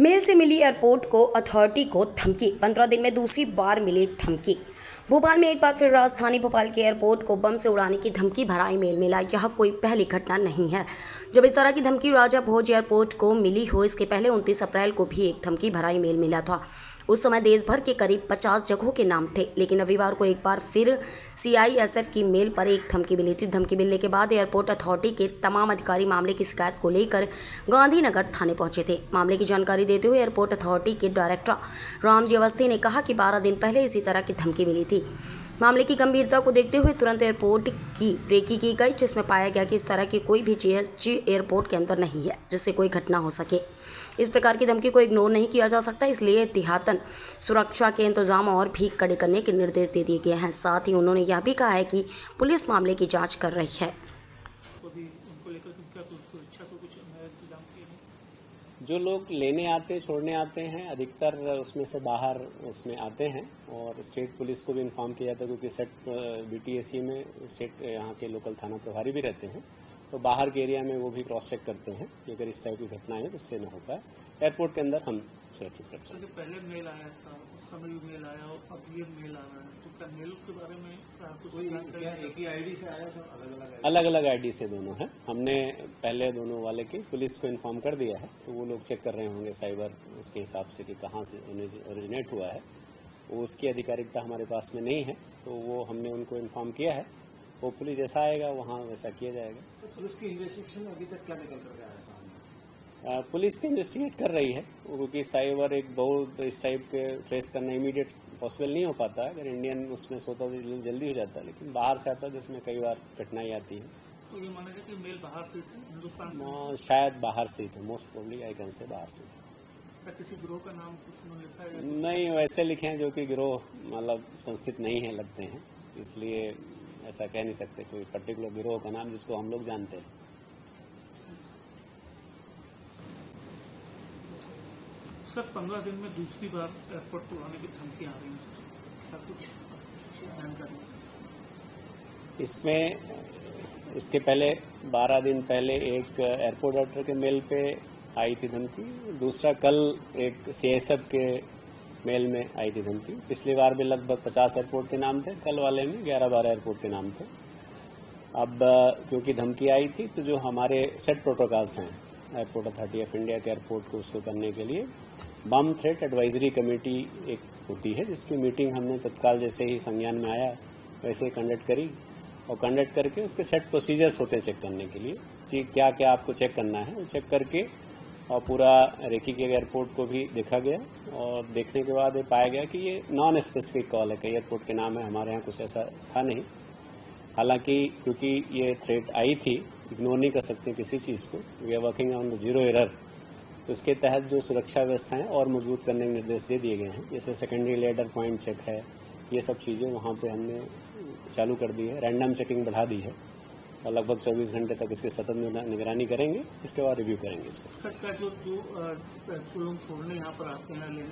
Mail से मिली airport को authority को धमकी। 15 दिन में दूसरी बार मिली धमकी। भोपाल में एक बार फिर राजधानी भोपाल के एयरपोर्ट को बम से उड़ाने की धमकी भरा ईमेल मिला। यह कोई पहली घटना नहीं है जब इस तरह की धमकी राजा भोज एयरपोर्ट को मिली हो। इसके पहले 29 अप्रैल को भी एक धमकी भरा ईमेल मिला था। उस समय देश भर के करीब 50 जगहों के नाम थे, लेकिन रविवार को एक बार फिर CISF की मेल पर एक धमकी मिली थी। धमकी मिलने के बाद एयरपोर्ट अथॉरिटी के तमाम अधिकारी मामले की शिकायत को लेकर गांधीनगर थाने पहुंचे थे। मामले की जानकारी देते हुए एयरपोर्ट अथॉरिटी के डायरेक्टर रामजी अवस्थी ने कहा कि 12 दिन पहले इसी तरह की धमकी मिली थी। मामले की गंभीरता को देखते हुए तुरंत एयरपोर्ट की ब्रेकिंग की गई, जिसमें पाया गया कि इस तरह की कोई भी चीज एयरपोर्ट के अंदर नहीं है जिससे कोई घटना हो सके। इस प्रकार की धमकी को इग्नोर नहीं किया जा सकता, इसलिए एहतियातन सुरक्षा के इंतजाम और भी कड़े करने के निर्देश दे दिए गए हैं। साथ ही उन्होंने यह भी कहा है कि पुलिस मामले की जांच कर रही है। जो लोग लेने आते छोड़ने आते हैं अधिकतर उसमें से बाहर उसमें आते हैं और स्टेट पुलिस को भी इन्फॉर्म किया जाता है, क्योंकि सेट BTAC में स्टेट यहाँ के लोकल थाना प्रभारी भी रहते हैं, तो बाहर के एरिया में वो भी क्रॉस चेक करते हैं कि अगर इस टाइप की घटनाएं तो उससे न हो पाए। एयरपोर्ट के अंदर हम सुरक्षित करते हैं। पहले मेल आया था, उस समय भी मेल आया और अब ये मेल आ रहा है, तो क्या मेल के बारे में क्या एक ही आईडी से आया सब? अलग अलग आईडी से दोनों हैं। हमने पहले दोनों वाले की पुलिस को इन्फॉर्म कर दिया है, तो वो लोग चेक कर रहे होंगे साइबर उसके हिसाब से कि कहाँ से ओरिजिनेट हुआ है। वो उसकी आधिकारिकता हमारे पास में नहीं है, तो वो हमने उनको इन्फॉर्म किया है। वो पुलिस जैसा आएगा वहाँ वैसा किया जाएगा। पुलिस की इन्वेस्टिगेशन अभी तक क्या निकल कर आया सामने? पुलिस की इन्वेस्टिगेट कर रही है, क्योंकि साइबर एक बहुत इस टाइप के ट्रेस करना इमीडिएट पॉसिबल नहीं हो पाता है। अगर इंडियन उसमें से होता तो जल्दी हो जाता है, लेकिन बाहर से आता है जिसमें कई बार कठिनाई आती है। तो ये माना जाए कि मेल बाहर से थे, हिंदुस्तान से? शायद बाहर से थे, most probably I can say बाहर से थे। क्या किसी गिरोह का नाम कुछ उन्होंने लिखा है? नहीं, वैसे लिखे हैं जो कि गिरोह मतलब संस्थित नहीं है लगते हैं, इसलिए ऐसा कह नहीं सकते कोई पर्टिकुलर गिरोह का नाम जिसको हम लोग जानते हैं। सर 15 दिन में दूसरी बार एयरपोर्ट को उड़ाने की धमकी आ रही है, क्या कुछ जानकारी है इसमें? इसके पहले 12 दिन पहले एक एयरपोर्ट डायरेक्टर के मेल पे आई थी धमकी, दूसरा कल एक CISF के मेल में आई थी धमकी। पिछली बार भी लगभग 50 एयरपोर्ट के नाम थे, कल वाले में 11-12 एयरपोर्ट के नाम थे। अब क्योंकि धमकी आई थी तो जो हमारे सेट प्रोटोकॉल्स हैं एयरपोर्ट अथॉरिटी ऑफ इंडिया के एयरपोर्ट को उसको करने के लिए बम थ्रेट एडवाइजरी कमेटी एक होती है, जिसकी मीटिंग हमने तत्काल जैसे ही संज्ञान में आया वैसे ही कंडक्ट करी, और कंडक्ट करके उसके सेट प्रोसीजर्स होते हैं चेक करने के लिए कि क्या क्या आपको चेक करना है। वो चेक करके और पूरा रेकी के एयरपोर्ट को भी देखा गया, और देखने के बाद ये पाया गया कि ये नॉन स्पेसिफिक कॉल है, कई एयरपोर्ट के नाम है, हमारे यहाँ कुछ ऐसा था नहीं। हालांकि क्योंकि ये थ्रेट आई थी, इग्नोर नहीं कर सकते किसी चीज़ को। We are working on the zero error, तो इसके तहत जो सुरक्षा व्यवस्थाएं और मजबूत करने के निर्देश दे दिए गए हैं, जैसे सेकेंडरी लेडर पॉइंट चेक है, ये सब चीज़ें वहाँ पे हमने चालू कर दी है। रैंडम चेकिंग बढ़ा दी है और लगभग 24 घंटे तक इसकी सतत निगरानी करेंगे, इसके बाद रिव्यू करेंगे इसको। सर का जो लोग छोड़ने यहाँ पर आते हैं, लेने